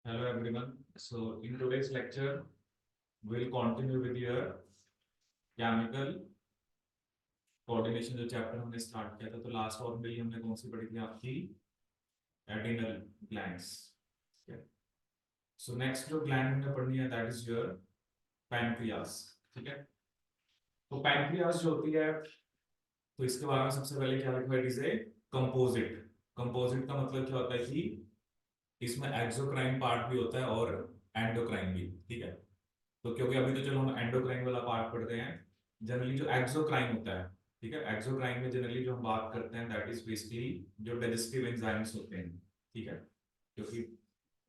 Hello everyone. So in today's lecture, we'll continue with your chemical coordination जो chapter हमने start किया था। तो लास्ट और में हमने कौन सी पढ़ी थी आपकी एड्रिनल ग्लैंड्स। सो नेक्स्ट जो ग्लैंड हमने पढ़नी है दैट इज योर पैनक्रियास। ठीक है, तो पैनक्रियास जो होती है तो इसके बारे में सबसे पहले क्या लिखा है, it is a composite. Composite का मतलब क्या होता है कि इसमें एक्सोक्राइन पार्ट भी होता है और एंडोक्राइन भी। ठीक है, तो क्योंकि अभी तो चलो हम एंडोक्राइन वाला पार्ट पढ़ रहे हैं, जनरली जो एक्सोक्राइन होता है, ठीक है, एक्सोक्राइन में जनरली जो हम बात करते हैं दैट इज बेसिकली जो डाइजेस्टिव एंजाइम्स होते हैं। ठीक है, क्योंकि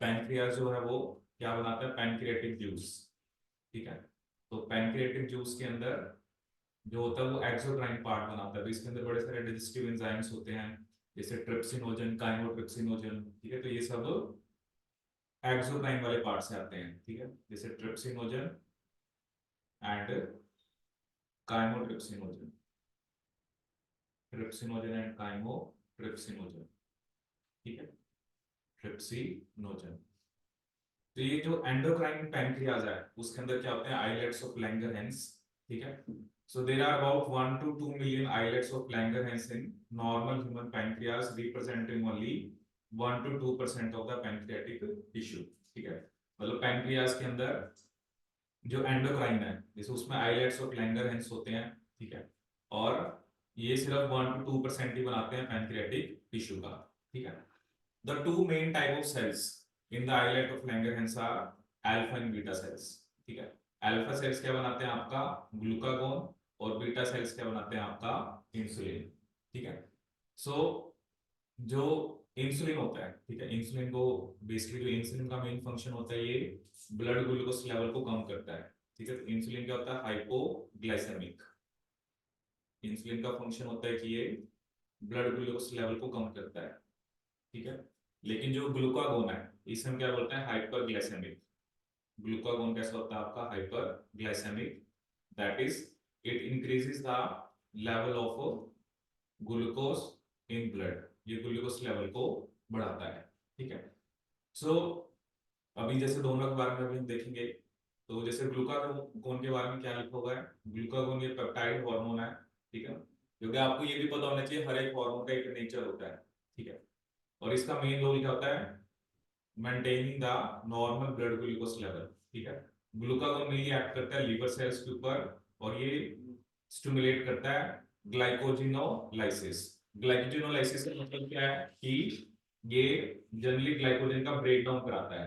पैनक्रियास जो है वो क्या बनाता है, पैनक्रियाटिक जूस। ठीक है, तो पैनक्रियाटिक जूस के अंदर जो होता है वो एक्सोक्राइन पार्ट बनाता है। तो इसके अंदर बड़े सारे डाइजेस्टिव एंजाइम्स होते हैं, जैसे ट्रिप्सिनोजन, काइमोट्रिप्सिनोजन। ठीक है, तो ये सब एक्सोक्राइन वाले पार्ट से आते हैं। ठीक है, जैसे trypsinogen and chymotrypsinogen, trypsinogen and chymotrypsinogen. ठीक है, ट्रिप्सिनोजन। तो ये जो एंडोक्राइन पैनक्रियाज है उसके अंदर क्या होते हैं, आइलेट्स ऑफ लैंगरहैंस। ठीक है, so there are about 1 to 2 million islets of Langerhans in normal human pancreas, representing only 1 to 2% of the pancreatic tissue। ठीक है, मतलब पैनक्रियास के अंदर जो एंडोक्राइन है जैसे उसमें आइलेट्स ऑफ लैंगरहैंस होते हैं। ठीक है, और ये सिर्फ 1 to 2% ही बनाते हैं पैनक्रियाटिक टिश्यू का। ठीक है, the two main type of cells in the islet of Langerhans are alpha and beta cells. ठीक है, अल्फा सेल्स क्या बनाते हैं, आपका ग्लूकागोन, और बीटा सेल्स क्या बनाते हैं, आपका इंसुलिन। ठीक है, सो जो इंसुलिन होता है, ठीक है, इंसुलिन को बेसिकली जो इंसुलिन का मेन फंक्शन होता है ये ब्लड ग्लूकोज लेवल को कम करता है। ठीक है, तो इंसुलिन क्या होता है, हाइपोग्लाइसेमिक। इंसुलिन का फंक्शन होता है कि ये ब्लड ग्लूकोज लेवल को कम करता है। ठीक है, लेकिन जो ग्लूकागोन है इसे हम क्या बोलते हैं, हाइपरग्लाइसेमिक। ग्लूकागोन कैसा होता है आपका, hyperglycaemic. That is it increases the level of glucose in blood, ये ग्लूकोज लेवल को बढ़ाता है। ठीक है, सो अभी जैसे दोनों के बारे में अभी हम देखेंगे। तो जैसे ग्लूकागोन के बारे में क्या लिखा हुआ है, ग्लूकागोन ये पेप्टाइड हार्मोन है। ठीक है, क्योंकि आपको ये भी पता होना चाहिए हर एक हार्मोन का एक नेचर होता है। ठीक है, और इसका मेन रोल क्या होता है, maintaining the normal blood glucose level. ठीक है, ग्लूकागोन मेनली एक्ट करता है लीवर सेल्स के ऊपर, और ये स्टिमुलेट करता है ग्लाइकोजिनोलाइसिस। ग्लाइकोजिनोलाइसिस का मतलब क्या है कि ये जनरली ग्लाइकोजन का ब्रेक डाउन कराता है,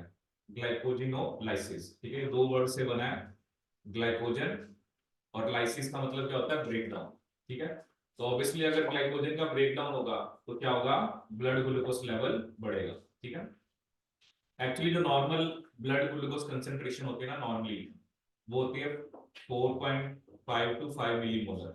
ग्लाइकोजिनोलाइसिस। ठीक है, दो वर्ड से बना है, ग्लाइकोजन और लाइसिस का मतलब क्या होता है, ब्रेक डाउन। ठीक है, तो ऑब्वियसली अगर ग्लाइकोजन का ब्रेक डाउन होगा तो क्या होगा, ब्लड ग्लूकोज लेवल बढ़ेगा। ठीक है, एक्चुअली जो नॉर्मल ब्लड ग्लूकोज कंसेंट्रेशन होती है ना नॉर्मली, वो होती है 4.5 to 5 मिलीमोलर,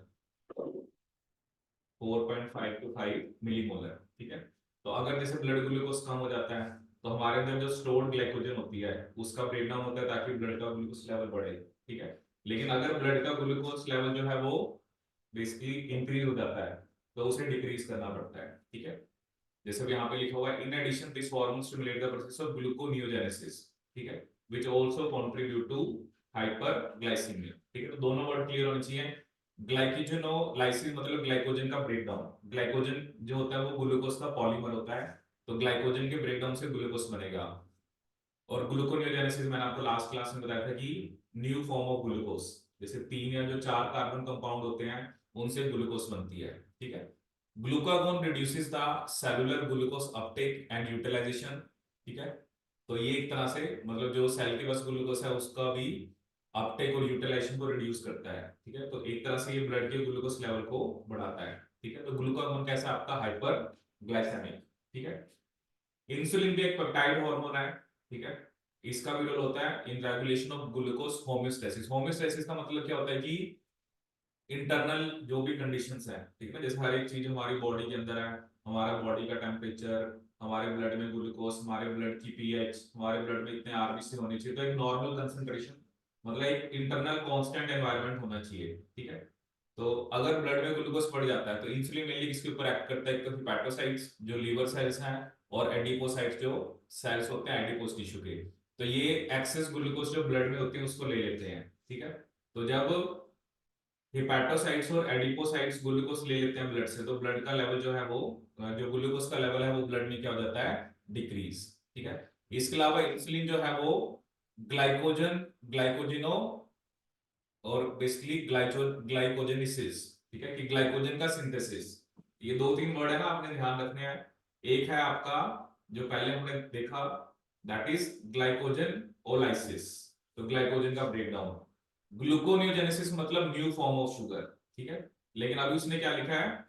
4.5 to 5 मिलीमोलर। ठीक है, तो अगर जैसे ब्लड ग्लूकोज कम हो जाता है तो हमारे अंदर जो स्टोर्ड ग्लाइकोजन होती है उसका ब्रेकडाउन होता है ताकि ब्लड का ग्लूकोज लेवल बढ़े। ठीक है, लेकिन अगर ब्लड का ग्लूकोज लेवल जो है वो बेसिकली इंक्रीज हो जाता है तो उसे डिक्रीज करना पड़ता है। ठीक है, जैसे भी यहाँ पे लिखा हुआ है, in addition this hormone stimulate the process of gluconeogenesis. ठीक है, which also contribute to hyperglycaemia. ठीक है, तो दोनों वर्ड क्लियर होने चाहिए। ग्लाइकोजेनोलाइसिस मतलब ग्लाइकोजन का ब्रेकडाउन। ग्लाइकोजन जो होता है वो ग्लूकोज का पॉलीमर होता है, तो ग्लाइकोजन के ब्रेकडाउन से ग्लूकोज बनेगा। और ग्लूकोनियोजेनेसिस मैंने आपको लास्ट क्लास में बताया था कि न्यू फॉर्म ऑफ ग्लूकोज, जैसे 3 या जो 4 कार्बन कंपाउंड होते हैं उनसे ग्लूकोज बनती है। ठीक है, glucagon reduces the cellular glucose uptake and utilisation. ठीक है, तो ये एक तरह से मतलब जो सेल के पास ग्लूकोज है उसका भी अपटेक और यूटिलाइजेशन को रिड्यूस करता है। ठीक है, तो एक तरह से ये ब्लड के ग्लूकोज लेवल को बढ़ाता है। ठीक है, तो ग्लूकागोन कैसा आपका हाइपर ग्लाइसेमिक। ठीक है, इंसुलिन भी एक पेप्टाइड हार्मोन है। ठीक है, इसका भी रोल होता है in regulation of glucose homeostasis. Homeostasis का मतलब क्या होता है कि इंटरनल जो भी कंडीशंस है, ठीक है, जैसे हर एक चीज हमारी बॉडी के अंदर है, हमारा बॉडी का टेम्परेचर, हमारे ब्लड में ग्लूकोज, हमारे ब्लड की पीएच, हमारे ब्लड में इतने आरबीसी होने चाहिए, तो एक नॉर्मल कंसंट्रेशन मतलब एक इंटरनल कांस्टेंट एनवायरनमेंट होना चाहिए। ठीक है, तो अगर ब्लड में ग्लूकोज बढ़ जाता है तो इंसुलिन मेनली किसके ऊपर एक्ट करता है, एक तो हेपेटोसाइट्स जो लीवर सेल्स हैं, और एडिपोसाइट जो सेल्स होते हैं एडिपोस टिश्यू के, तो ये एक्सेस ग्लूकोज जो ब्लड में होती है उसको ले लेते हैं, ठीक है। तो जब हिपैटोसाइट्स और एडिपोसाइट्स ग्लूकोज ले लेते हैं ब्लड से, तो ब्लड का लेवल जो है वो जो ग्लूकोज का लेवल है वो ब्लड में क्या हो जाता है, डिक्रीज, ठीक है। इसके अलावा इंसुलिन जो है वो ग्लाइकोजिनो और बेसिकली ग्लाइकोजेनेसिस, ठीक है, कि ग्लाइकोजन का सिंथेसिस, ये दो तीन वर्ड है ना, आपने ध्यान रखने हैं। एक है आपका जो पहले हमने देखा, दैट इज ग्लाइकोजन ओलाइसिस, तो ग्लाइकोजन का ब्रेकडाउन। ग्लूकोनियोजेनेसिस मतलब न्यू फॉर्म ऑफ शुगर, ठीक है, लेकिन अभी उसने क्या लिखा है,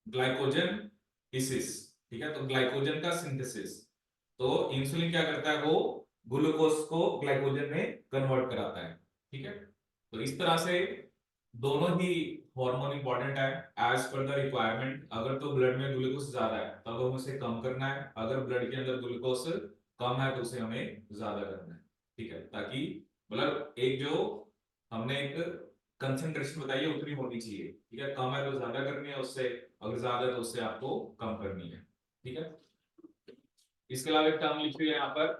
ग्लाइकोजन इसिस, ठीक है, तो ग्लाइकोजन का सिंथेसिस। तो इंसुलिन क्या करता है, वो ग्लूकोज को ग्लाइकोजन में कन्वर्ट कराता है, ठीक है। तो इस तरह से दोनों ही हार्मोन इंपॉर्टेंट है एज पर द रिक्वायरमेंट। अगर तो ब्लड में ग्लूकोज ज्यादा है तब हमें उसे कम करना है, अगर ब्लड के अंदर ग्लूकोज कम है तो उसे हमें ज्यादा करना है, ठीक है, ताकि मतलब एक जो हमने एक कंसंट्रेशन बताई है उतनी होनी चाहिए, ठीक है, कम है तो ज्यादा करनी है उससे, अगर ज्यादा है तो उससे आपको कम करनी है, ठीक है। इसके अलावा एक टर्म लिखी हुई है यहाँ पर,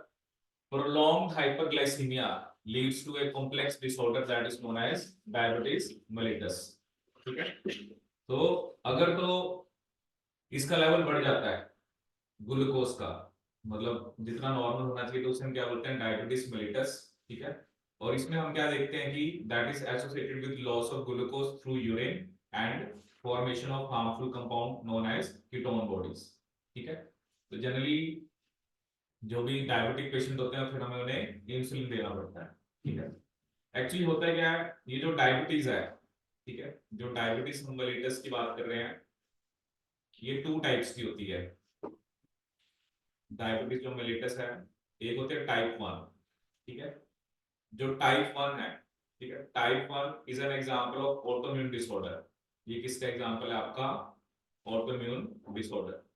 prolonged hyperglycemia leads to a complex disorder that is known as diabetes mellitus, ठीक है। तो अगर तो इसका लेवल बढ़ जाता है ग्लूकोज का, मतलब जितना नॉर्मल होना चाहिए, तो उसे हम क्या बोलते हैं, डायबिटीज मेलिटस, ठीक है। और इसमें हम क्या देखते हैं कि that is associated with loss of glucose through urine and formation of harmful compound known as ketone bodies, ठीक है। तो जनरली जो भी डायबिटिक पेशेंट होते हैं फिर हमें उन्हें इंसुलिन देना पड़ता है, ठीक है। एक्चुअली होता है क्या है, ये जो डायबिटीज है, ठीक है, जो डायबिटीज मेलिटस की बात कर रहे हैं, ये टू टाइप्स की होती है। डायबिटीज जो मेलिटस है, एक होते हैं टाइप 1, ठीक है। जो टाइप 1 है, ठीक है, type 1 is an example of autoimmune disorder. ये किसका एग्जांपल है, आपका ऑटोइम्यून डिसऑर्डर।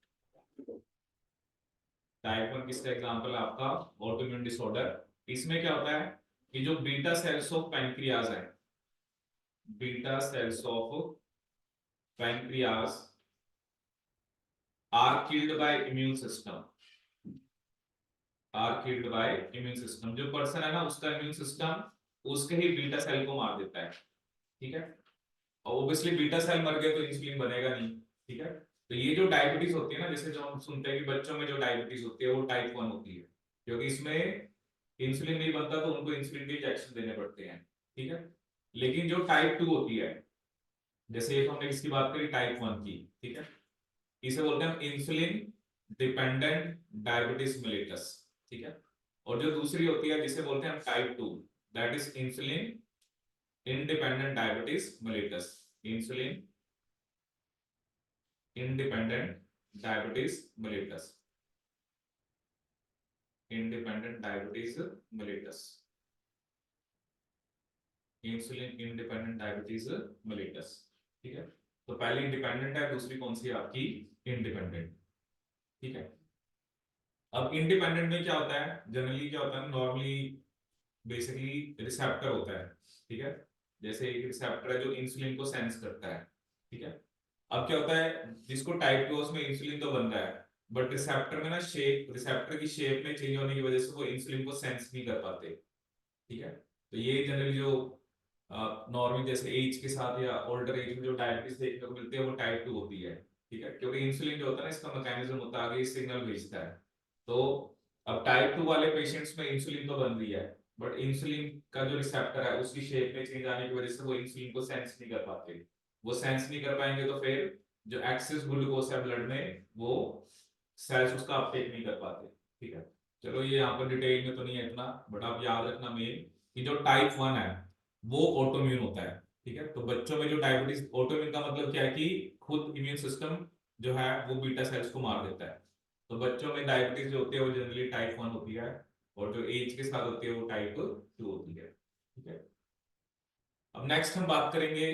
टाइप 1 किसका एग्जांपल है, आपका ऑटोइम्यून डिसऑर्डर। इसमें क्या होता है कि जो बीटा सेल्स ऑफ पैंक्रियाज है, beta cells of pancreas are killed by immune system, are killed by immune system. जो पर्सन है ना उसका इम्यून सिस्टम उसके ही बीटा सेल को मार देता है, ठीक है। और ऑब्वियसली बीटा सेल मर गए तो इंसुलिन बनेगा नहीं, ठीक है। तो ये जो डायबिटीज होती है ना, जैसे जो हम सुनते हैं कि बच्चों में जो डायबिटीज होती है वो टाइप 1 होती है, क्योंकि इसमें इंसुलिन नहीं बनता तो उनको इंसुलिन के इंजेक्शन देने पड़ते हैं, ठीक है। लेकिन जो टाइप 2 होती है, जैसे एक हमने इसकी बात करी टाइप 1 की, ठीक है, इसे बोलते हैं इंसुलिन डिपेंडेंट डायबिटीज मेलिटस, ठीक है। और जो दूसरी होती है जिसे बोलते हैं type 2, that is insulin independent diabetes mellitus, insulin independent diabetes mellitus, independent diabetes mellitus, insulin independent diabetes mellitus, ठीक है। तो पहली इंडिपेंडेंट है, दूसरी कौन सी है आपकी, इंडिपेंडेंट, ठीक है। अब इंडिपेंडेंट में क्या होता है, जनरली क्या होता है, नॉर्मली बेसिकली रिसेप्टर होता है, ठीक है। जैसे एक रिसेप्टर है जो इंसुलिन को सेंस करता है, ठीक है। अब क्या होता है, जिसको टाइप 2 उसमें इंसुलिन तो बन रहा है, बट रिसेप्टर में ना शेप, रिसेप्टर की शेप में चेंज होने की वजह से वो इंसुलिन को सेंस नहीं कर पाते, ठीक है। तो ये जनरली जो नॉर्मल जैसे एज के साथ या ओल्डर एज में जो डायबिटीज देखने को मिलती है वो टाइप 2 होती है, ठीक है। क्योंकि इंसुलिन जो होता है ना इसका मैकेनिज्म होता है आगे सिग्नल भेजता है। तो अब टाइप 2 वाले पेशेंट्स में इंसुलिन तो बन रही है, बट इंसुलिन का जो रिसेप्टर है उसकी शेप में चेंज आने की वजह से वो इंसुलिन को सेंस नहीं कर पाते। वो सेंस नहीं कर पाएंगे तो फिर जो एक्सेस ग्लूकोज है ब्लड में वो सेल्स उसका अपटेक नहीं कर पाते, ठीक है। चलो ये यहाँ पर डिटेल में तो नहीं है इतना, बट आप याद रखना मेन कि जो टाइप 1 है वो ऑटोइम्यून होता है, ठीक है। तो बच्चों में जो डायबिटीज, ऑटोइम्यून का मतलब क्या है कि खुद इम्यून सिस्टम जो है वो बीटा सेल्स को मार देता है। तो बच्चों में डायबिटीज जो होती है वो जनरली टाइप 1 होती है, और जो एज के साथ होती है वो टाइप 2 होती है, ठीक है। अब नेक्स्ट हम बात करेंगे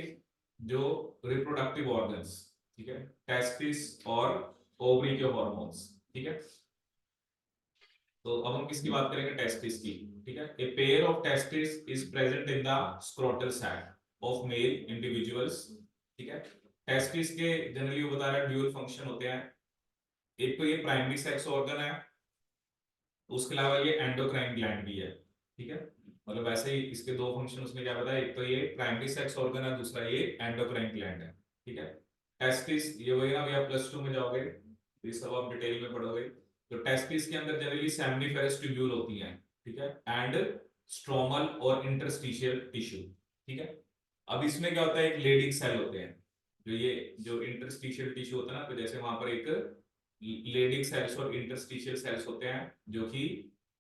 जो रिप्रोडक्टिव ऑर्गन्स, ठीक है, टेस्टिस और ओवरी के हॉर्मोन्स, ठीक है। तो अब हम किसकी बात करेंगे, टेस्टिस की, ठीक है। A pair of testis is present in the scrotal sac of male individuals, ठीक है। टेस्टिस के जनरली वो बता रहा है ड्यूअल फंक्शन होते हैं, एक तो ये प्राइमरी सेक्स ऑर्गन है, उसके अलावा ये एंडोक्राइन ग्लैंड भी है, ठीक है। मतलब वैसे ही इसके दो फंक्शन उसमें क्या बताया, एक तो ये प्राइमरी सेक्स ऑर्गन है, दूसरा ये एंडोक्राइन ग्लैंड है, ठीक है। टेस्टिस ये वही ना, भैया प्लस 2 में जाओगे ये सब आप डिटेल में पढ़ोगे। तो टेस्टिस के अंदर जनरली सेमिनिफेरस ट्यूब्यूल होती हैं, ठीक है, एंड स्ट्रोमल और इंटरस्टिशियल टिश्यू, ठीक है। अब इसमें क्या होता है, एक लेडिंग सेल होते हैं, जो ये जो इंटरस्टिशियल टिश्यू होता है ना, तो जैसे वहां पर एक लेडिंग सेल्स और इंटरस्टिशियल सेल्स होते हैं जो कि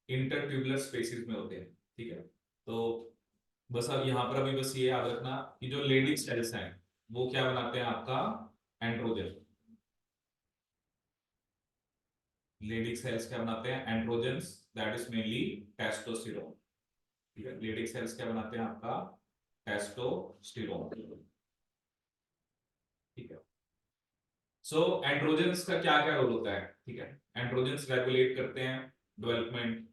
इंटरट्यूबुलर स्पेसिस में होते हैं, ठीक है। तो बस अब यहाँ पर अभी बस ये याद रखना कि जो लेडिंग सेल्स हैं वो क्या बनाते हैं आपका, एंड्रोजन। लेडिंग सेल्स क्या बनाते हैं, androgens, that is mainly testosterone, ठीक है। लेडिंग सेल्स क्या बनाते हैं आपका, टेस्टोस्टेरोन, ठीक है। सो एंड्रोजन्स का क्या क्या रोल होता है, ठीक है। एंड्रोजन्स रेगुलेट करते हैं development,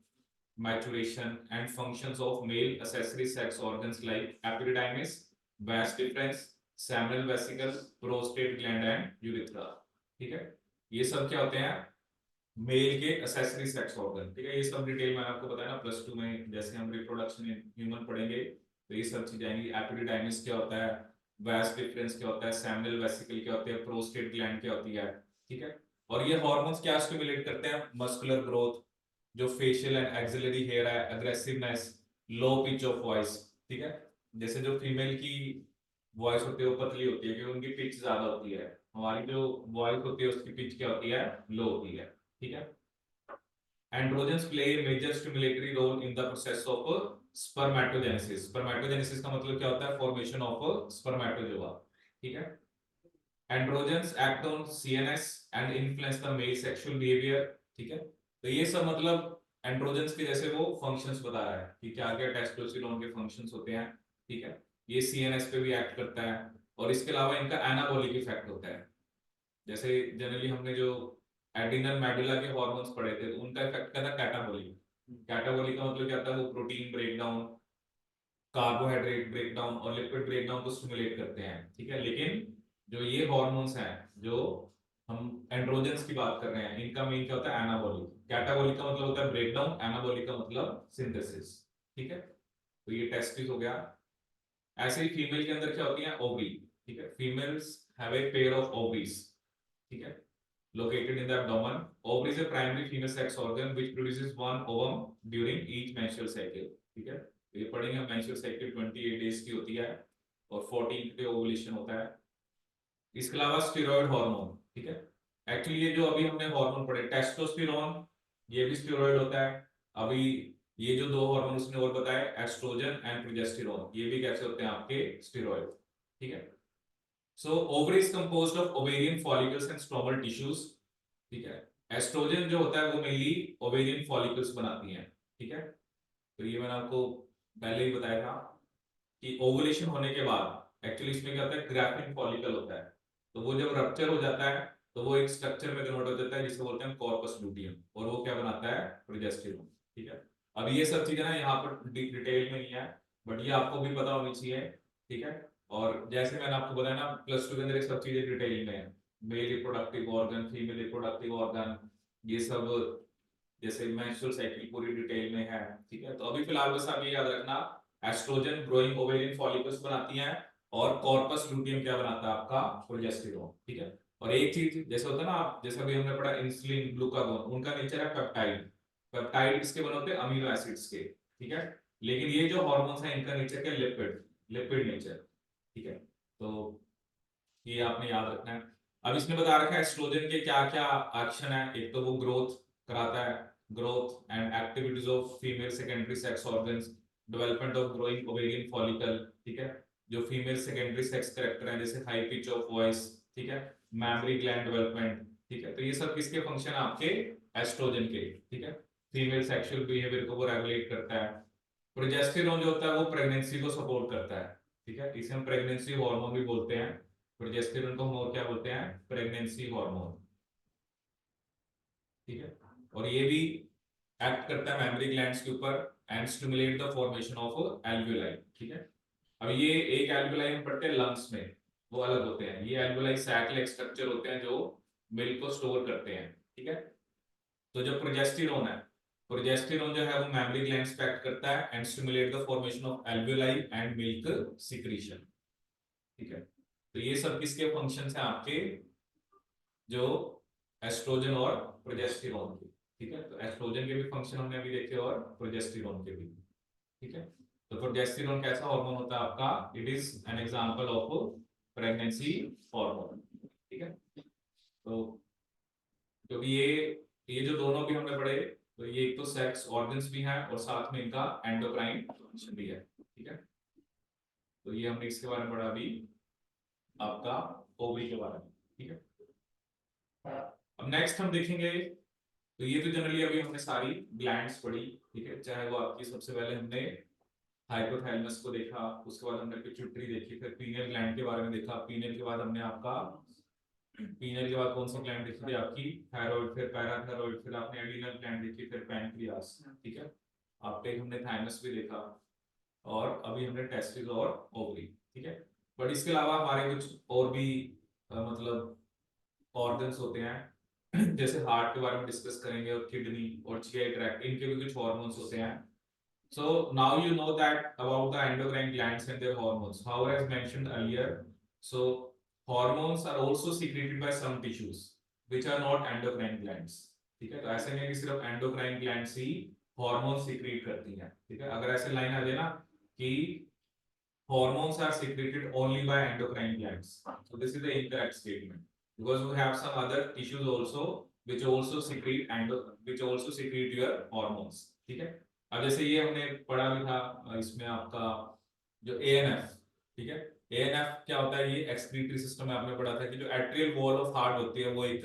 maturation and functions of male accessory sex organs like epididymis, vas deferens, seminal vesicle, prostate gland and urethra, ठीक है। ये सब क्या होते हैं, मेल के accessory sex organ, ठीक है। ये सब डिटेल मैंने आपको बताया ना प्लस 2 में, जैसे हम रिप्रोडक्शन इन ह्यूमन पढ़ेंगे तो ये सब चीजें आएंगी। एपिडिडाइमिस क्या होता है, वास डिफरेंस क्या होता है, सेमिनल वेसिकल क्या होती है, प्रोस्टेट ग्लैंड क्या होती है, ठीक है। और ये हार्मोन्स क्या स्टिमुलेट करते हैं, मस्कुलर ग्रोथ, जो फेशियल एंड एक्सिलरी हेयर है, aggressiveness, low pitch of voice, ठीक है। जैसे जो फीमेल की वॉइस होती है वो पतली होती है क्योंकि उनकी पिच ज्यादा होती है, हमारी जो वॉइस होती है उसकी पिच क्या होती है, लो होती है, ठीक है। Androgens play a major stimulatory role in the process of spermatogenesis. Spermatogenesis का मतलब क्या होता है, फॉर्मेशन ऑफ स्पर्मेटोजोआ, ठीक है। Androgens act on CNS and influence the male sexual behavior, ठीक है। तो ये सब मतलब एंड्रोजन्स के जैसे वो फंक्शंस बता रहा है कि क्या क्या टेस्टोस्टेरोन के फंक्शंस होते हैं, ठीक है। ये सीएनएस पे भी एक्ट करता है, और इसके अलावा इनका एनाबॉलिक इफेक्ट होता है। जैसे जनरली हमने जो एड्रिनल मेडुला के हार्मोन्स पढ़े थे तो उनका इफेक्ट क्या था, कैटाबोलिक। कैटाबोलिक का मतलब क्या होता है, वो प्रोटीन ब्रेकडाउन, कार्बोहाइड्रेट ब्रेकडाउन और लिपिड ब्रेकडाउन को स्टिमुलेट करते हैं, ठीक है। लेकिन जो ये हार्मोन्स हैं जो हम एंड्रोजन्स की बात कर रहे हैं, इनका मेन क्या होता है, एनाबॉलिक। कैटाबॉलिक का मतलब होता है ब्रेकडाउन, एनाबॉलिक का मतलब सिंथेसिस, ठीक है। तो ये टेस्टिस हो गया। ऐसे ही फीमेल के अंदर क्या होती है, ओवरी, ठीक है। Females have a pair of ovaries, ठीक है, located in the abdomen. Ovary is a primary female sex organ which produces one ovum during each menstrual cycle, ठीक है। तो ये पढ़ेंगे हम, menstrual cycle 28 days की होती है और 14 पे ओवुलेशन होता है। इसके अलावा स्टेरॉइड हार्मोन, ठीक है। एक्चुअली ये जो अभी हमने हार्मोन पढ़े, टेस्टोस्टेरोन, ये भी स्टेरॉइड होता है। अभी ये जो दो हार्मोन उसने और बताए, एस्ट्रोजन एंड प्रोजेस्टेरोन, ये भी कैसे होते हैं आपके, स्टेरॉइड, ठीक है। So ovary is composed of ovarian follicles and stromal tissues, ठीक है। एस्ट्रोजन जो होता है वो मेनली ओवेरियन फॉलिकल्स बनाती हैं, ठीक है। तो ये मैंने आपको पहले ही बताया था कि ओवुलेशन होने के बाद एक्चुअली इसमें क्या होता है, ग्राफ्टिंग फॉलिकल होता है, तो वो जब रप्चर हो जाता है तो वो एक स्ट्रक्चर में कन्वर्ट हो जाता है जिसे बोलते हैं कॉर्पस लूटियम, और वो क्या बनाता है, प्रोजेस्टेरोन, ठीक है। अब ये सब चीजें ना यहाँ पर डिटेल में नहीं है, बट ये आपको भी पता होनी चाहिए, ठीक है। और जैसे मैंने आपको बताया ना प्लस 2 के अंदर ये सब चीजें डिटेल में है, male reproductive organ, female reproductive organ, ये सब जैसे मेंस्ट्रुअल साइकिल पूरी डिटेल में है, ठीक है। तो अभी फिलहाल बस आप ये याद रखना, एस्ट्रोजन ग्रोइंग ओवेरियन फॉलिकल्स बनाती हैं और कॉर्पस लूटियम क्या बनाता है आपका, प्रोजेस्टेरोन, ठीक है। और एक चीज जैसे होता है ना, आप जैसे अभी हमने पढ़ा इंसुलिन, ग्लूकागोन, उनका नेचर है पेप्टाइड। पेप्टाइड किसके बने होते हैं, अमीनो एसिड्स के, ठीक है। लेकिन ये जो हार्मोन्स हैं इनका नेचर क्या, लिपिड, लिपिड नेचर, ठीक है। तो ये आपने याद रखना है। अब इसमें बता रखा है एस्ट्रोजन के क्या क्या एक्शन है, एक तो वो ग्रोथ कराता है, growth and activities of female secondary sex organs, development of growing ovarian follicle, ठीक है। जो फीमेल सेकेंडरी सेक्स कैरेक्टर है जैसे हाई पिच ऑफ वॉइस, ठीक है, मैमरी ग्लैंड डेवलपमेंट, ठीक है। तो ये सब किसके फंक्शन है आपके, एस्ट्रोजन के, ठीक है। फीमेल सेक्सुअल बिहेवियर को वो रेगुलेट करता है। प्रोजेस्टेरोन जो होता है वो प्रेगनेंसी को सपोर्ट करता है, ठीक है, इसे हम प्रेगनेंसी हार्मोन भी बोलते हैं। प्रोजेस्टेरोन को हम और क्या बोलते हैं, प्रेगनेंसी हार्मोन, ठीक है। और ये भी एक्ट करता है मेमोरी ग्लैंड्स के ऊपर and stimulate the formation of alveoli, ठीक है। अब ये एक एल्वियोलाई हम पढ़ते हैं लंग्स में, वो अलग होते हैं। ये एल्वियोलाई सैक लाइक स्ट्रक्चर होते हैं जो मिल्क को स्टोर करते हैं, ठीक है। तो जो प्रोजेस्टेरोन है, प्रोजेस्टेरोन जो है वो मैमरी ग्लैंड्स पे एक्ट करता है and stimulate the formation of alveoli and milk secretion. ठीक है, तो ये सब किसके फंक्शंस हैं आपके, जो एस्ट्रोजन और प्रोजेस्टेरोन के। ठीक है, तो एस्ट्रोजन के भी फंक्शन हमने अभी देखे और प्रोजेस्टेरोन के भी। ठीक है, तो प्रोजेस्टेरोन कैसा हार्मोन होता है आपका, it is an example of pregnancy hormone. ठीक है, तो क्योंकि ये जो दोनों भी हमने पढ़े, तो ये एक तो सेक्स ऑर्गन्स भी हैं और साथ में इनका एंडोक्राइन फंक्शन भी है। ठीक है, तो ये हमने इसके बारे में पढ़ा अभी, आपका ओवरी के बारे में। ठीक है, अब नेक्स्ट हम देखेंगे, तो ये तो जनरली अभी हमने सारी ग्लैंड्स पढ़ी। ठीक है, चाहे वो आपकी सबसे पहले हमने हाइपोथैलेमस को देखा, उसके बाद हमने पिट्यूटरी देखी, फिर पीनियल ग्लैंड के बारे में देखा, पीनियल के बाद हमने आपका, पीनियल के बाद कौन सी ग्लैंड देखी थी आपकी, थायराइड, फिर पैराथायराइड, फिर आपने एडिनल ग्लैंड देखी, फिर पैनक्रियास। ठीक है, आपके हमने थाइमस भी देखा, और अभी हमने टेस्टिस और ओवरी। ठीक है, बट इसके अलावा हमारे कुछ और भी मतलब ऑर्गन्स होते हैं जैसे हार्ट के बारे में डिस्कस करेंगे, और किडनी और जीआई ट्रैक्ट, इनके भी कुछ हार्मोन्स होते हैं। So now you know that about the endocrine glands and their hormones. However, as mentioned earlier, so hormones are also secreted by some tissues which are not endocrine glands. ठीक है, तो ऐसे नहीं कि सिर्फ endocrine glands ही hormones secrete करती हैं। ठीक है, अगर ऐसे लाइन आ जाए ना कि hormones are secreted only by endocrine glands, so this is the incorrect statement, because we have some other tissues also which also secrete which also secrete your hormones. ठीक है, अब जैसे ये हमने पढ़ा भी था इसमें आपका जो एएनएफ। ठीक है, एएनएफ क्या होता है, ये एक्सक्रीटरी सिस्टम में आपने पढ़ा था कि जो एट्रियल वॉल ऑफ हार्ट होती है वो एक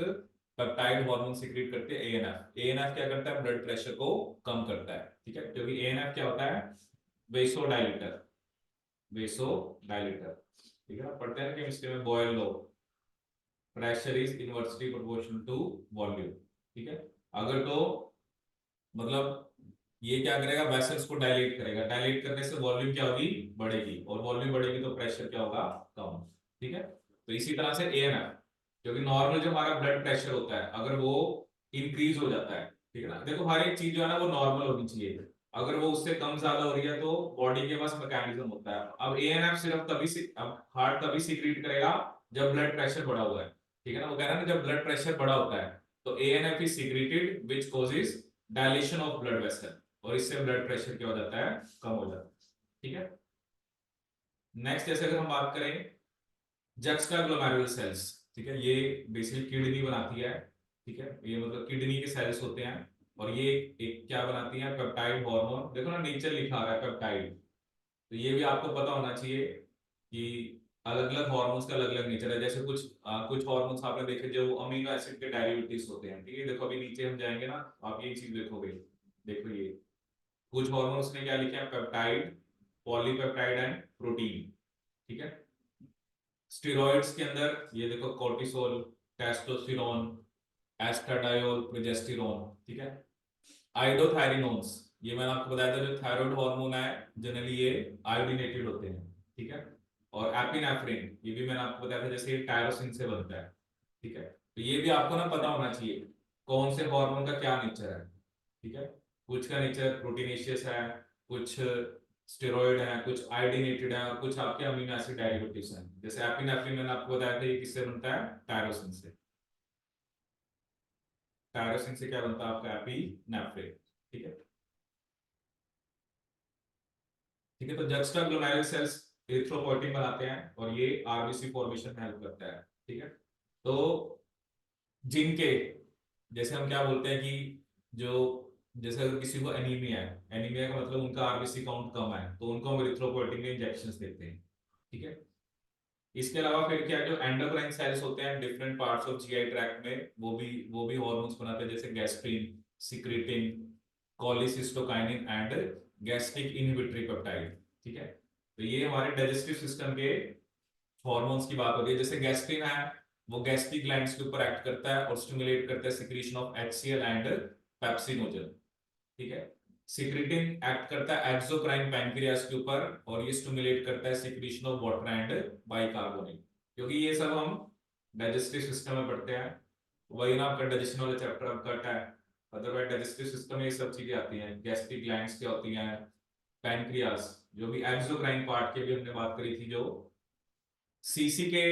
पेप्टाइड हार्मोन सीक्रेट करती है एएनएफ। एएनएफ क्या करता है, ब्लड प्रेशर को कम करता है। ठीक है, क्योंकि एएनएफ क्या होता है, वेसोडाइलेटर, वेसोडाइलेटर। ठीक है, पढ़ते हैं केमिस्ट्री में Boyle law, pressure is inversely proportional to volume. ठीक है, अगर तो मतलब ये क्या करेगा, वेसल्स को डायलेट करेगा, डायलेट करने से वॉल्यूम क्या होगी, बढ़ेगी, और वॉल्यूम बढ़ेगी तो प्रेशर क्या होगा, कम। ठीक है, तो इसी तरह से एएनएफ, क्योंकि नॉर्मल जो हमारा ब्लड प्रेशर होता है अगर वो इंक्रीज हो जाता है, ठीक है ना, देखो हर एक चीज जो है ना वो नॉर्मल होनी चाहिए, अगर वो उससे कम ज्यादा हो रही है तो बॉडी के पास मैकेनिज्म होता है। अब एएनएफ सिर्फ तभी अब हार्ट तभी सीक्रेट करेगा जब ब्लड प्रेशर बढ़ा हुआ है। ठीक है ना, वो कह रहा है ना जब ब्लड प्रेशर बढ़ा होता है तो ANF is secreted which causes dilation of blood vessel, और इससे ब्लड प्रेशर क्या हो जाता है, कम हो जाता है। ठीक है, नेक्स्ट जैसे अगर हम बात करें जक्स्टाग्लोमेरुलर सेल्स। ठीक है, ये बेसिकली किडनी बनाती है। ठीक है, ये मतलब किडनी के सेल्स होते हैं, और ये एक क्या बनाती है, पेप्टाइड हार्मोन। देखो ना नीचे लिखा आ रहा है पेप्टाइड, तो ये भी आपको पता होना चाहिए कि अलग अलग हार्मोन्स का अलग अलग नेचर है। जैसे कुछ हार्मोन्स आपने देखे जो अमीनो एसिड के डेरिवेटिव्स होते हैं। ठीक है, देखो अभी नीचे हम जाएंगे ना, आप ये चीज देखोगे, देखो ये कुछ हार्मोन्स ने क्या लिखे हैं, पेप्टाइड, पॉलीपेप्टाइड एंड प्रोटीन। ठीक है, स्टेरॉइड्स के अंदर ये देखो कोर्टिसोल, टेस्टोस्टेरोन, एस्ट्राडायोल, प्रोजेस्टेरोन। ठीक है, आइडोथायरिनोन्स, ये मैंने आपको बताया था जो थायराइड हार्मोन है, जनरली ये आयोडीनेटेड होते हैं। ठीक है, और एपिनेफ्रिन, ये भी मैंने आपको बताया था जैसे ये टायरोसिन से बनता है। ठीक है, तो ये भी आपको ना पता होना चाहिए कौन से हार्मोन का क्या नेचर है। ठीक है, कुछ का नेचर प्रोटीनेशियस है, कुछ स्टेरॉइड है, कुछ आयोडीनेटेड है, और कुछ आपके अमीनो एसिड डेरिवेटिव्स हैं। जैसे एपिनेफ्रिन मैंने आपको बताया था ये किससे बनता है, टायरोसिन से। टायरोसिन से क्या बनता है आपका, एपिनेफ्रिन। ठीक है, ठीक है, तो जक्स्टाग्लोमेरुलर सेल्स एरिथ्रोपोइटिन बनाते हैं और ये आरबीसी फॉर्मेशन में हेल्प करता है। ठीक है, तो जिनके, जैसे हम क्या बोलते हैं कि जो, जैसे अगर किसी को एनीमिया है, एनीमिया का मतलब उनका आरबीसी काउंट कम है, तो उनको हम एरिथ्रोपोइटिन के इंजेक्शंस देते हैं। ठीक है, इसके अलावा फिर क्या, जो एंडोक्राइन सेल्स होते हैं different parts of GI tract में, वो भी हार्मोन्स बनाते हैं, जैसे gastrin, secretin, cholecystokinin and gastric inhibitory peptide. ठीक है, तो ये हमारे डाइजेस्टिव सिस्टम के हार्मोन्स की बात हो रही है। जैसे गैस्ट्रिन है, वो गैस्ट्रिक ग्लैंड्स के ऊपर एक्ट करता है और स्टिमुलेट करता है secretion of HCL and pepsinogen. ठीक है, सिक्रेटिन एक्ट करता है एक्सोक्राइन पैनक्रियास के ऊपर, और ये स्टिमुलेट करता है secretion of water and bicarbonate. क्योंकि ये सब हम डाइजेस्टिव सिस्टम में पढ़ते हैं, वही ना आपका डाइजेशन वाला चैप्टर अब कट है, अदरवाइज डाइजेस्टिव सिस्टम में ये सब चीजें आती हैं, गैस्ट्रिक ग्लैंड्स क्या होती हैं, पैनक्रियास, जो भी एक्सोक्राइन पार्ट की भी हमने बात करी थी, जो सीसी के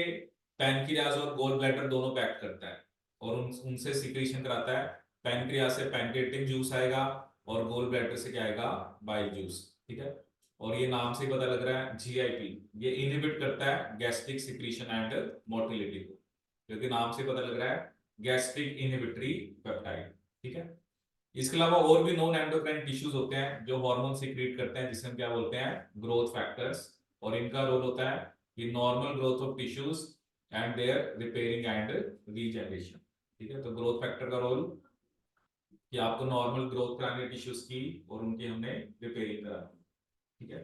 पैनक्रियास और गोल ब्लैडर दोनों को एक्ट करता है और उनसे सिक्रीशन कराता है। पैनक्रियास से पैनक्रियाटिक जूस आएगा और गोल ब्लैडर से क्या आएगा, बाइल जूस, ठीक है। और ये नाम से ही पता लग रहा है जीआईपी, ये इनहिबिट करता है गैस्ट्रिक सिक्रीशन एंड मोटिलिटी को, क्योंकि नाम से पता लग रहा है गैस्ट्रिक इनहिबिटरी पेप्टाइड, ठीक है। इसके अलावा और भी नॉन एंडोक्राइन टिश्यूज होते हैं जो हार्मोन सीक्रेट करते हैं, जिसे हम क्या बोलते हैं, ग्रोथ फैक्टर्स, और इनका रोल होता है कि normal growth of tissues and their repairing and regeneration, ठीक है। तो ग्रोथ फैक्टर का रोल कि आपको नॉर्मल ग्रोथ कराने टिश्यूज की और उनकी हमने रिपेयरिंग करानी, ठीक है।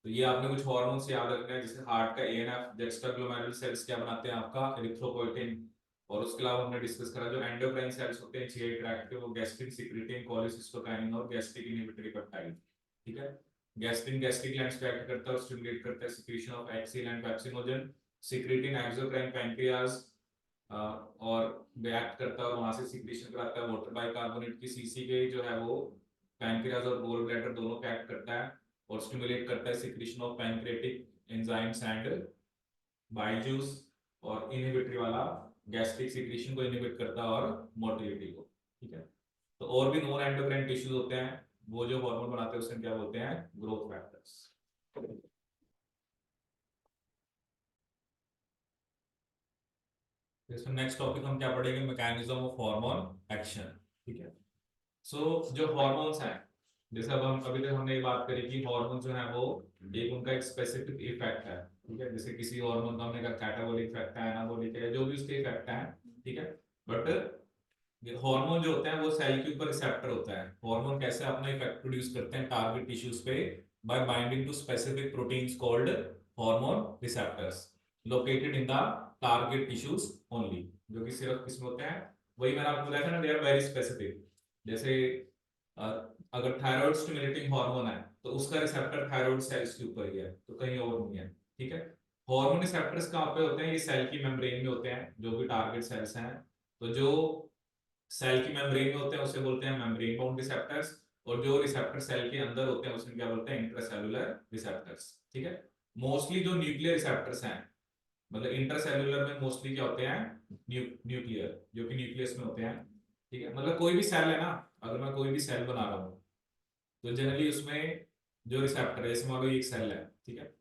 तो ये आपने कुछ हार्मोन्स याद रखना है, जैसे हार्ट का एएनएफ, जुक्स्टाग्लोमेरुलर सेल्स क्या बनाते हैं आपका, एरिथ्रोपोइटिन। और उसके अलावा हमने डिस्कस करा जो एंडोक्राइन सेल्स होते हैं जीआई ट्रैक्ट के, वो गैस्ट्रिन सिक्रीटिंग कोलेसिस्टोकाइनिन और गैस्ट्रिक इनहिबिटरी पेप्टाइड, ठीक है। गैस्ट्रिन गैस्ट्रिक ग्लैंड्स पे एक्ट करता है और स्टिमुलेट करता है सिक्रीशन ऑफ एक्सिल and pepsinogen, secreting exocrine pancreas, और रिएक्ट करता है और वहां से सिक्रीशन कराता है वाटर बाइकार्बोनेट की सीसी के, जो है वो पैनक्रियाज और गोल ब्लैडर दोनों को एक्ट करता है और स्टिमुलेट करता है secretion of pancreatic enzymes and bile juice, और इनहिबिटरी वाला गैस्ट्रिक सिक्रीशन को इनहिबिट करता है और मोटिलिटी को, ठीक है। तो और भी नॉन एंडोक्राइन टिश्यूज होते हैं, वो जो हार्मोन बनाते हैं उसे क्या बोलते हैं, ग्रोथ फैक्टर्स। इसमें नेक्स्ट टॉपिक हम क्या पढ़ेंगे, मैकेनिज्म ऑफ हार्मोन एक्शन, ठीक है। सो जो हार्मोन्स हैं, जैसे अब हम अभी तक हमने ये बात करी कि हार्मोन जो है वो एक उनका एक स्पेसिफिक इफेक्ट है, ठीक है। जैसे किसी हार्मोन का हमने कहा कैटाबॉलिक इफेक्ट है, एनाबॉलिक है, जो भी उसके इफेक्ट है, ठीक है। बट ये हार्मोन जो होते हैं वो सेल के ऊपर रिसेप्टर होता है। हार्मोन कैसे अपना इफेक्ट प्रोड्यूस करते हैं टारगेट टिश्यूज पे, by binding to specific proteins called hormone receptors located in the target tissues only, जो कि सिर्फ किसमें होते हैं, वही मैंने आपको बताया था ना, दे आर वेरी स्पेसिफिक। जैसे अ, अगर थायराइड स्टिमुलेटिंग हार्मोन है तो उसका रिसेप्टर थायराइड सेल्स के ऊपर ही है, तो कहीं और नहीं है, ठीक है। हार्मोन रिसेप्टर्स कहाँ पे होते हैं, ये सेल की मेम्ब्रेन में होते हैं, जो भी टारगेट सेल्स हैं। तो जो सेल की मेम्ब्रेन में होते हैं उसे बोलते हैं मेम्ब्रेन बाउंड रिसेप्टर्स, और जो रिसेप्टर सेल के अंदर होते हैं उसे क्या बोलते हैं, इंट्रासेलुलर रिसेप्टर्स, ठीक है। मोस्टली जो न्यूक्लियर रिसेप्टर्स हैं, मतलब इंटरसेलुलर में मोस्टली क्या होते हैं, न्यूक्लियर, जो कि न्यूक्लियस में होते हैं, ठीक है। मतलब कोई भी सेल है ना, अगर मैं कोई भी सेल बना रहा हूँ तो जनरली उसमें जो रिसेप्टर है, जैसे मान लो ये एक सेल है, ठीक है,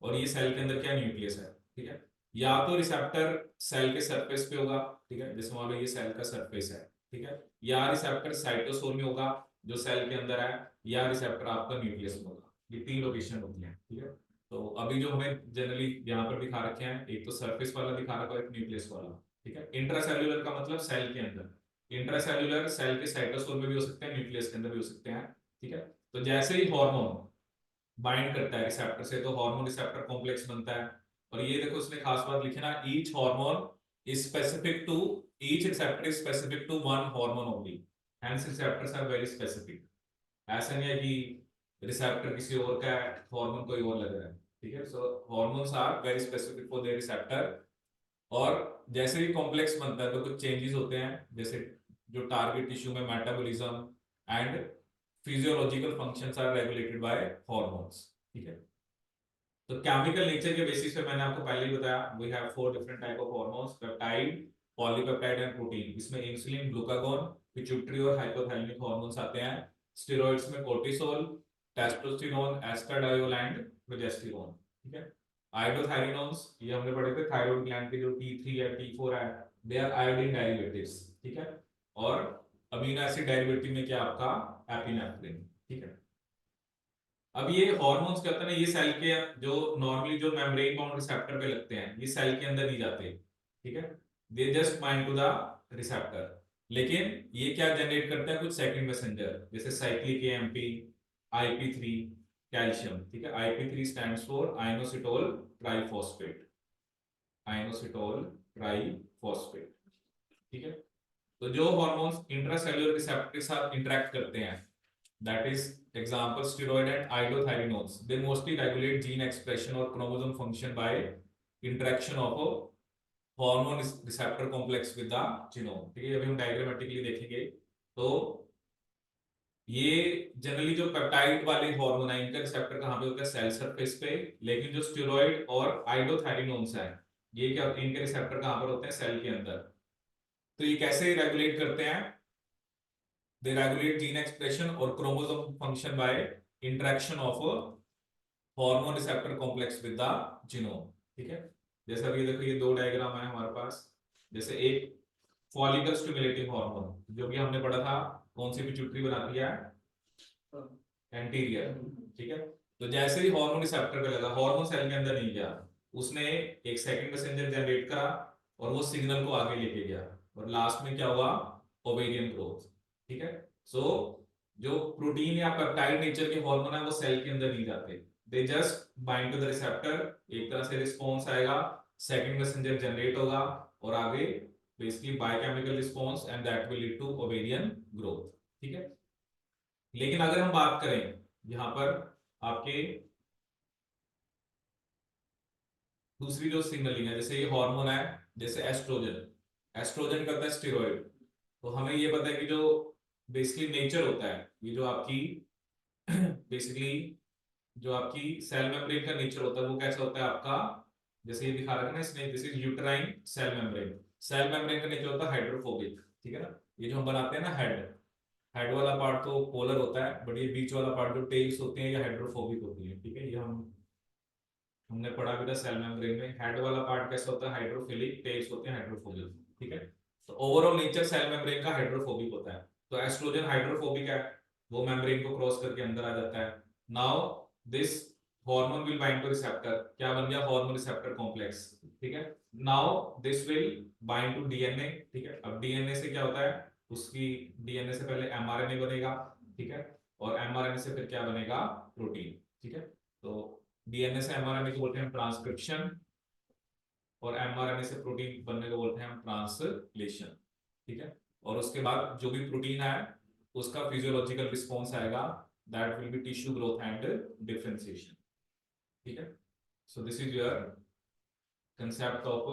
और ये सेल के अंदर क्या न्यूक्लियस है, ठीक है। या तो रिसेप्टर सेल के सरफेस पे होगा, ठीक है, जैसे मान लो ये सेल का सरफेस है, ठीक है। या रिसेप्टर साइटोसोल में होगा जो सेल के अंदर है, या रिसेप्टर आपका न्यूक्लियस में होगा। ये तीन लोकेशन होती है, ठीक है। तो अभी जो हमें जनरली यहाँ पर दिखा रखे हैं, एक तो सरफेस वाला दिखा रखा है, एक न्यूक्लियस वाला, ठीक है। इंट्रासेल्युलर का मतलब सेल के अंदर, इंट्रासेल्युलर सेल के साइटोसोल में भी हो सकते हैं, न्यूक्लियस के अंदर भी हो सकते हैं, ठीक है। तो जैसे ही हार्मोन बाइंड करता है रिसेप्टर से तो हार्मोन रिसेप्टर कॉम्प्लेक्स बनता है। और ये देखो उसने खास बात लिखी ना, each hormone is specific to, each receptor is specific to one hormone only, hence receptors are very specific. ऐसा नहीं है कि रिसेप्टर किसी और का है, हार्मोन कोई और लग रहा है, ठीक है। So hormones are very specific for their receptor. और जैसे ही कॉम्प्लेक्स बनता है तो कुछ चेंजेस होते हैं, जैसे जो टारगेट टिश्यू में metabolism and physiological functions are regulated by hormones, ठीक है। तो केमिकल नेचर के बेसिस पे मैंने आपको पहले ही बताया, we have four different type of hormones, peptide, polypeptide and protein. इसमें इंसुलिन, ग्लूकागोन, पिट्यूटरी और हाइपोथैलेमिक हार्मोन्स आते हैं। स्टेरॉइड्स में cortisol, testosterone, estradiol and progesterone, ठीक है। आयोडोथायरिनोन्स, ये हमने पढ़े थे, थायराइड ग्लैंड के जो T3 है, T4 है, दे आर आयोडीन डेरिवेटिव्स, ठीक है। और अमीनो एसिड डेरिवेटिव में क्या आपका एपिनेफ्रिन, ठीक है। अब ये हार्मोन्स क्या होता है ना, ये सेल के जो नॉर्मली जो मेम्ब्रेन बाउंड रिसेप्टर पे लगते हैं, ये सेल के अंदर नहीं जाते, ठीक है। They just bind to the receptor. लेकिन ये क्या जनरेट करता है, कुछ सेकंड मैसेंजर, जैसे साइक्लिक एएमपी, IP3, कैल्शियम, ठीक है। IP3 stands for inositol triphosphate, inositol triphosphate, ठीक है। तो जो हार्मोन्स इंट्रासेल्युलर रिसेप्टर के साथ इंटरेक्ट करते हैं, that is example steroid and iodothyronins, they mostly regulate gene expression or chromosome function by interaction of hormone receptor complex with the genome. ठीक है, अभी हम डायग्रामेटिकली देखेंगे। तो ये जनरली जो पेप्टाइड वाले हार्मोन है इनका रिसेप्टर कहाँ पे होता है? सेल सरफेस पे। लेकिन जो स्टेरॉइड और आइडोथायरिनोन्स है ये क्या होते हैं? इनके रिसेप्टर कहाँ पर होते हैं? सेल के अंदर। तो ये कैसे रेगुलेट करते हैं? दे रेगुलेट जीन एक्सप्रेशन और chromosome function by interaction of hormone receptor complex with the genome. ठीक है, जैसे अभी देखो ये दो डायग्राम है हमारे पास। जैसे एक फॉलिकल स्टिमुलेटिंग हार्मोन जो भी हमने पढ़ा था, कौन सी पिट्यूटरी बनाती है? एंटीरियर। ठीक है, तो जैसे ही हार्मोन रिसेप्टर पे लगा, हार्मोन सेल के अंदर नहीं गया, उसने एक सेकंड मैसेंजर जनरेट करा और वो सिग्नल को आगे लेके गया और लास्ट में क्या हुआ? Ovarian growth. ठीक है, सो जो प्रोटीन या पेप्टाइड नेचर के हार्मोन है वो सेल के अंदर नहीं जाते, they just bind to the receptor. एक तरह से रिस्पॉन्स आएगा, सेकंड मैसेंजर जनरेट होगा और आगे basically biochemical response and that will lead to ovarian growth. ठीक है, लेकिन अगर हम बात करें यहां पर आपके दूसरी जो सिग्नलिंग है, जैसे ये हार्मोन है जैसे एस्ट्रोजन, एस्ट्रोजन करता है स्टेरॉइड। तो हमें ये पता है कि जो बेसिकली नेचर होता है, ये जो आपकी बेसिकली जो आपकी सेल मेम्ब्रेन का नेचर होता है वो कैसा होता है आपका? जैसे ये दिखा रखा है ना इसने, this is uterine cell membrane. Cell membrane का नेचर होता है हाइड्रोफोबिक। ठीक है ना, ये जो हम बनाते हैं ना हेड, हेड वाला पार्ट तो पोलर होता है, बट ये बीच वाला पार्ट जो टेल्स होते हैं ये हाइड्रोफोबिक होती है। ठीक है, ये हमने पढ़ा भी था सेल मेम्ब्रेन में। हेड वाला पार्ट कैसा होता है? हाइड्रोफिलिक, टेल्स होते हैं हाइड्रोफोबिक। ठीक है, तो ओवरऑल नेचर सेल मेम्ब्रेन का हाइड्रोफोबिक होता है। तो एस्ट्रोजन हाइड्रोफोबिक है, वो मेम्ब्रेन को क्रॉस करके अंदर आ जाता है। Now this hormone will bind to receptor, क्या बन गया? Hormone receptor complex. ठीक है, now this will bind to DNA. ठीक है, अब डीएनए से क्या होता है? उसकी डीएनए से पहले एमआरएनए बनेगा। ठीक है, और एमआरएनए से फिर क्या बनेगा? प्रोटीन। ठीक है, तो डीएनए से एमआरएनए को बोलते हैं ट्रांसक्रिप्शन और एमआरएनए से प्रोटीन बनने को बोलते हैं हम ट्रांसलेशन। ठीक है, और उसके बाद जो भी प्रोटीन है उसका फिजियोलॉजिकल रिस्पॉन्स आएगा, that will be tissue growth and differentiation. ठीक है, so this is your concept of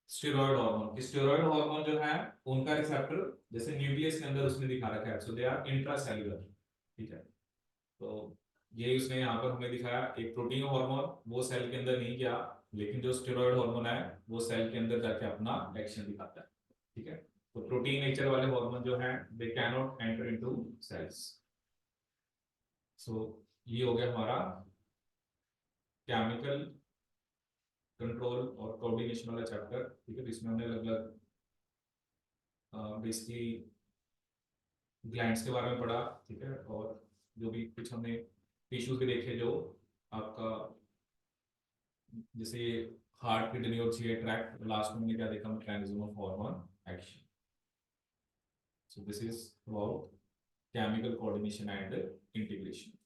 steroid hormone. Steroid hormone जो है उनका रिसेप्टर जैसे न्यूक्लियस के अंदर उसने दिखा रखा है, सो दे आर इंट्रासेल्युलर। ठीक है, तो ये उसने यहाँ पर हमें दिखाया एक प्रोटीन हार्मोन, वो सेल के अंदर नहीं गया, लेकिन जो स्टेरॉइड हार्मोन है वो सेल के अंदर जाके अपना एक्शन दिखाता है। ठीक है, तो प्रोटीन नेचर वाले हार्मोन जो है they can not enter into cells. सो ये हो गया हमारा केमिकल कंट्रोल और कोऑर्डिनेशन वाला चैप्टर। ठीक है, तो इसमें हमने अलग अलग बेसिकली ग्लैंड्स के बारे में पढ़ा। ठीक है, और जो भी कुछ हमने टिश्यूज भी देखे जो आपका जैसे हार्ट किडनी और जीआई ट्रैक्ट, लास्ट में हमने क्या देखा? Mechanism of hormone action. So this is about chemical coordination and integration.